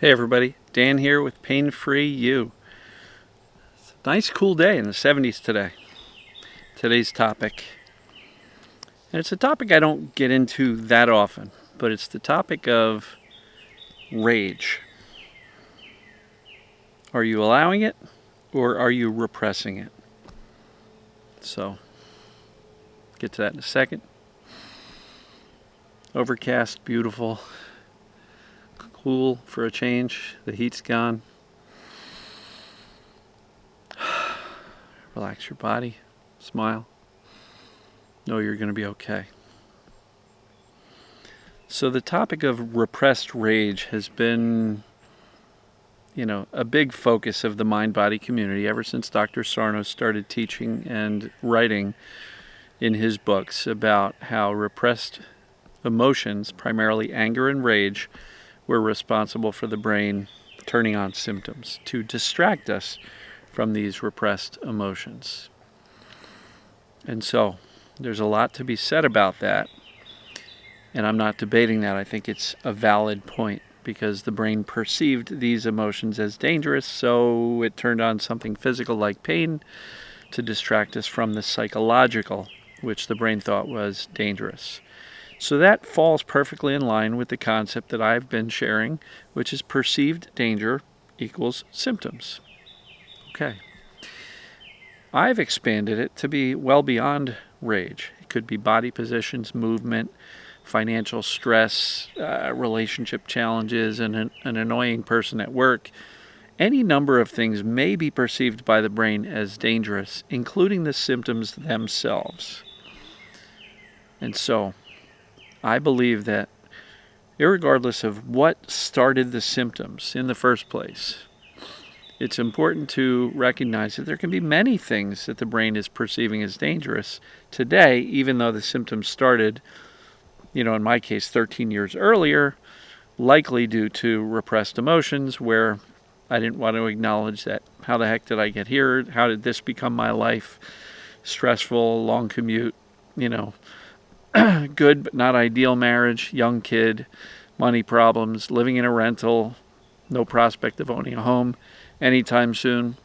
Hey everybody, Dan here with Pain-Free You. It's a nice cool day in the 70s today. Today's topic. And it's a topic I don't get into that often, but it's the topic of rage. Are you allowing it or are you repressing it? So, get to that in a second. Overcast, beautiful, cool for a change. The heat's gone. Relax your body, smile. Know you're going to be okay. So the topic of repressed rage has been, a big focus of the mind-body community ever since Dr. Sarno started teaching and writing in his books about how repressed emotions, primarily anger and rage, were responsible for the brain turning on symptoms to distract us from these repressed emotions. And so there's a lot to be said about that. And I'm not debating that. I think it's a valid point because the brain perceived these emotions as dangerous, so it turned on something physical like pain to distract us from the psychological, which the brain thought was dangerous. So that falls perfectly in line with the concept that I've been sharing, which is perceived danger equals symptoms. Okay. I've expanded it to be well beyond rage. It could be body positions, movement, financial stress, relationship challenges, and an annoying person at work. Any number of things may be perceived by the brain as dangerous, including the symptoms themselves. And so, I believe that irregardless of what started the symptoms in the first place, it's important to recognize that there can be many things that the brain is perceiving as dangerous today, even though the symptoms started, in my case, 13 years earlier, likely due to repressed emotions where I didn't want to acknowledge that. How the heck did I get here? How did this become my life? Stressful, long commute, good but not ideal marriage, young kid, money problems, living in a rental, no prospect of owning a home anytime soon.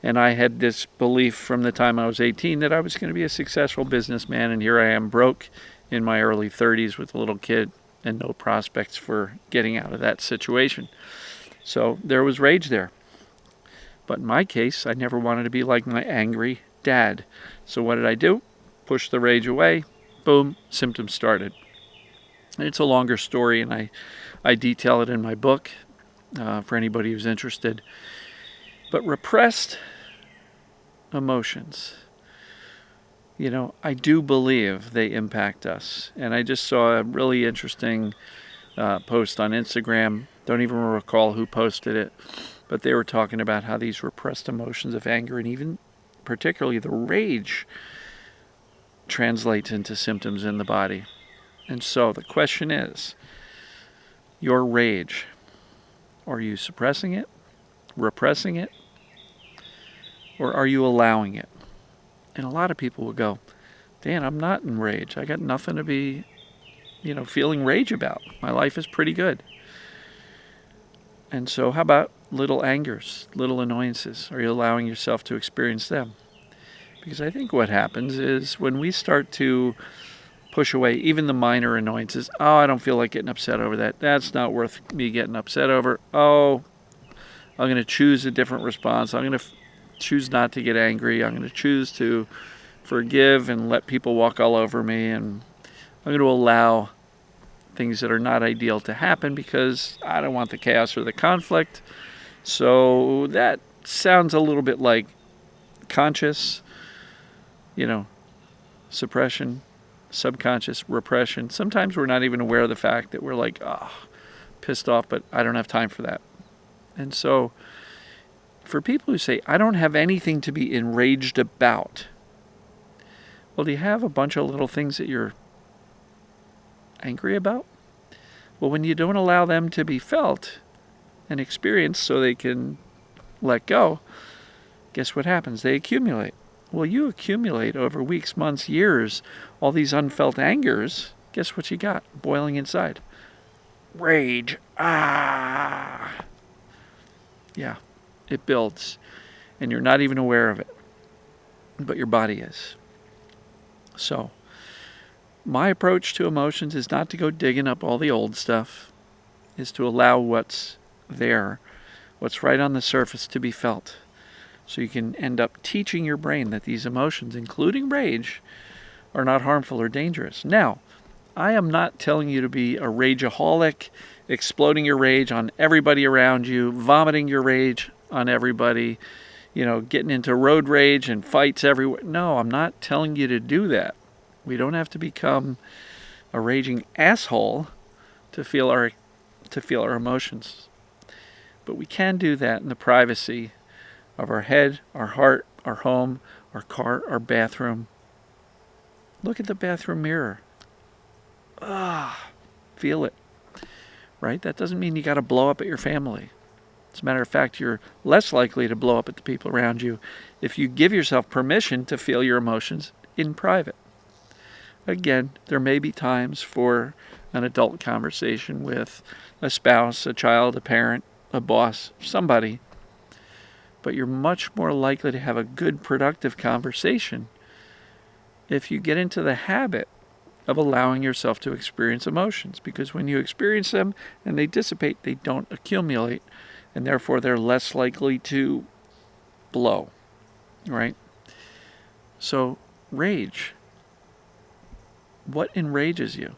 And I had this belief from the time I was 18 that I was going to be a successful businessman, and here I am broke in my early 30s with a little kid and no prospects for getting out of that situation. So there was rage there. But in my case, I never wanted to be like my angry dad. So what did I do? Push the rage away. Boom, symptoms started. And it's a longer story, and I detail it in my book for anybody who's interested. But repressed emotions, I do believe they impact us. And I just saw a really interesting post on Instagram. Don't even recall who posted it, but they were talking about how these repressed emotions of anger and even particularly the rage translates into symptoms in the body. And so the question is, your rage, are you suppressing it, repressing it, or are you allowing it? And a lot of people will go, Dan, I'm not in rage. I got nothing to be, feeling rage about. My life is pretty good. And so how about little angers, little annoyances? Are you allowing yourself to experience them? Because I think what happens is when we start to push away even the minor annoyances, I don't feel like getting upset over that. That's not worth me getting upset over. I'm going to choose a different response. I'm going to choose not to get angry. I'm going to choose to forgive and let people walk all over me. And I'm going to allow things that are not ideal to happen because I don't want the chaos or the conflict. So that sounds a little bit like conscious, suppression, subconscious repression. Sometimes we're not even aware of the fact that we're like, pissed off, but I don't have time for that. And so for people who say, I don't have anything to be enraged about, well, do you have a bunch of little things that you're angry about? Well, when you don't allow them to be felt and experienced so they can let go, guess what happens? They accumulate. Well, you accumulate over weeks, months, years, all these unfelt angers. Guess what you got boiling inside? Rage. Yeah, it builds, and you're not even aware of it, but your body is. So, my approach to emotions is not to go digging up all the old stuff, is to allow what's there, what's right on the surface, to be felt. So you can end up teaching your brain that these emotions, including rage, are not harmful or dangerous. Now, I am not telling you to be a rageaholic, exploding your rage on everybody around you, vomiting your rage on everybody, getting into road rage and fights everywhere. No, I'm not telling you to do that. We don't have to become a raging asshole to feel our emotions. But we can do that in the privacy of our head, our heart, our home, our car, our bathroom. Look at the bathroom mirror. Feel it. Right? That doesn't mean you got to blow up at your family. As a matter of fact, you're less likely to blow up at the people around you if you give yourself permission to feel your emotions in private. Again, there may be times for an adult conversation with a spouse, a child, a parent, a boss, somebody, but you're much more likely to have a good, productive conversation if you get into the habit of allowing yourself to experience emotions, because when you experience them and they dissipate, they don't accumulate, and therefore they're less likely to blow, right? So, rage. What enrages you?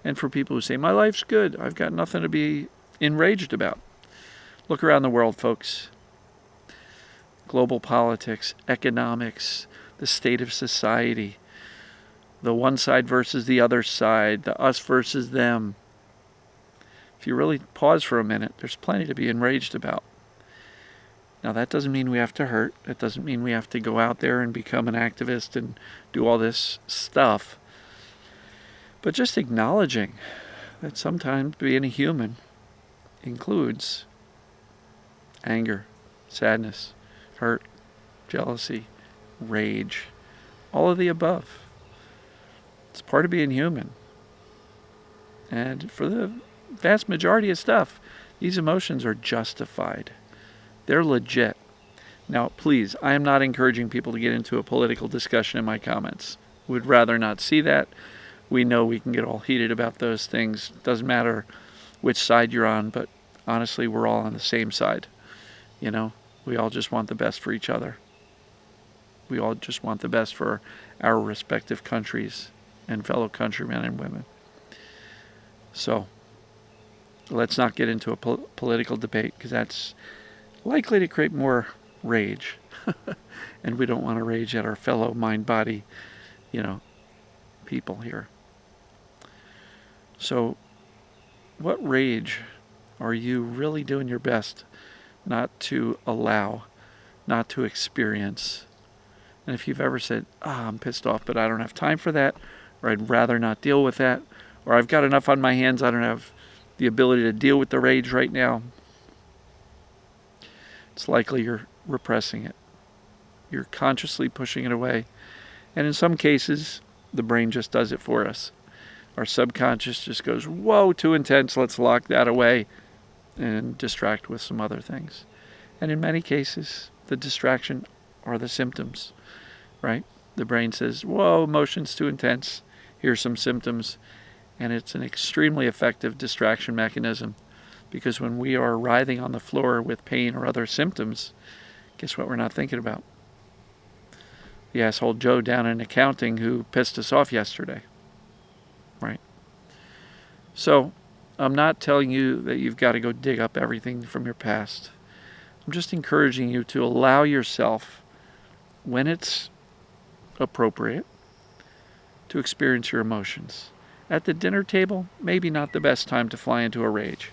And for people who say, my life's good, I've got nothing to be enraged about. Look around the world, folks. Global politics, economics, the state of society, the one side versus the other side, the us versus them. If you really pause for a minute, there's plenty to be enraged about. Now, that doesn't mean we have to hurt. That doesn't mean we have to go out there and become an activist and do all this stuff. But just acknowledging that sometimes being a human includes anger, sadness, hurt, jealousy, rage, all of the above. It's part of being human. And for the vast majority of stuff, these emotions are justified. They're legit. Now, please, I am not encouraging people to get into a political discussion in my comments. Would rather not see that. We know we can get all heated about those things. Doesn't matter which side you're on, but honestly, we're all on the same side. We all just want the best for each other. We all just want the best for our respective countries and fellow countrymen and women. So, let's not get into a political debate, because that's likely to create more rage. And we don't want to rage at our fellow mind-body, people here. So, what rage are you really doing your best not to allow, not to experience? And if you've ever said, I'm pissed off, but I don't have time for that, or I'd rather not deal with that, or I've got enough on my hands, I don't have the ability to deal with the rage right now, it's likely you're repressing it. You're consciously pushing it away. And in some cases, the brain just does it for us. Our subconscious just goes, whoa, too intense, let's lock that away and distract with some other things. And in many cases, the distraction are the symptoms, right? The brain says, whoa, emotion's too intense, here's some symptoms. And it's an extremely effective distraction mechanism, because when we are writhing on the floor with pain or other symptoms, guess what we're not thinking about? The asshole Joe down in accounting who pissed us off yesterday, right? So, I'm not telling you that you've got to go dig up everything from your past. I'm just encouraging you to allow yourself, when it's appropriate, to experience your emotions. At the dinner table, maybe not the best time to fly into a rage.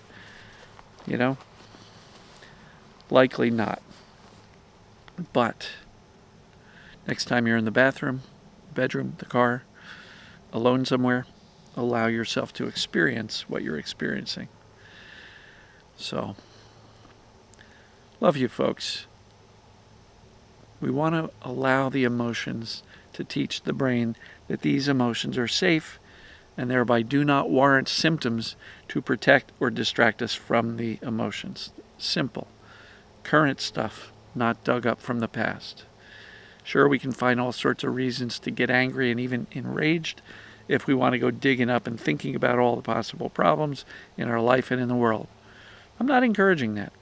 Likely not. But next time you're in the bathroom, bedroom, the car, alone somewhere, allow yourself to experience what you're experiencing. So, love you, folks. We want to allow the emotions to teach the brain that these emotions are safe and thereby do not warrant symptoms to protect or distract us from the emotions. Simple. current stuff, not dug up from the past. Sure, we can find all sorts of reasons to get angry and even enraged if we want to go digging up and thinking about all the possible problems in our life and in the world. I'm not encouraging that.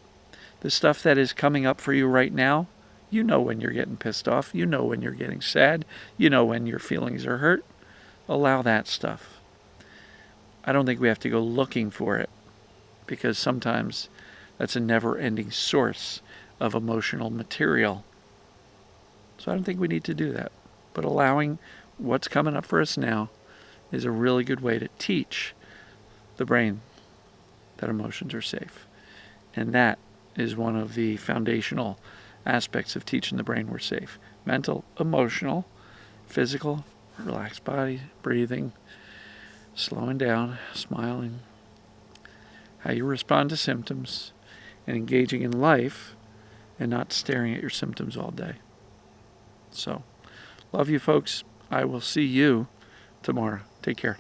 The stuff that is coming up for you right now, you know when you're getting pissed off, you know when you're getting sad, you know when your feelings are hurt. Allow that stuff. I don't think we have to go looking for it, because sometimes that's a never-ending source of emotional material. So I don't think we need to do that. But allowing what's coming up for us now is a really good way to teach the brain that emotions are safe. And that is one of the foundational aspects of teaching the brain we're safe. Mental, emotional, physical, relaxed body, breathing, slowing down, smiling, how you respond to symptoms, and engaging in life and not staring at your symptoms all day. So, love you folks. I will see you tomorrow. Take care.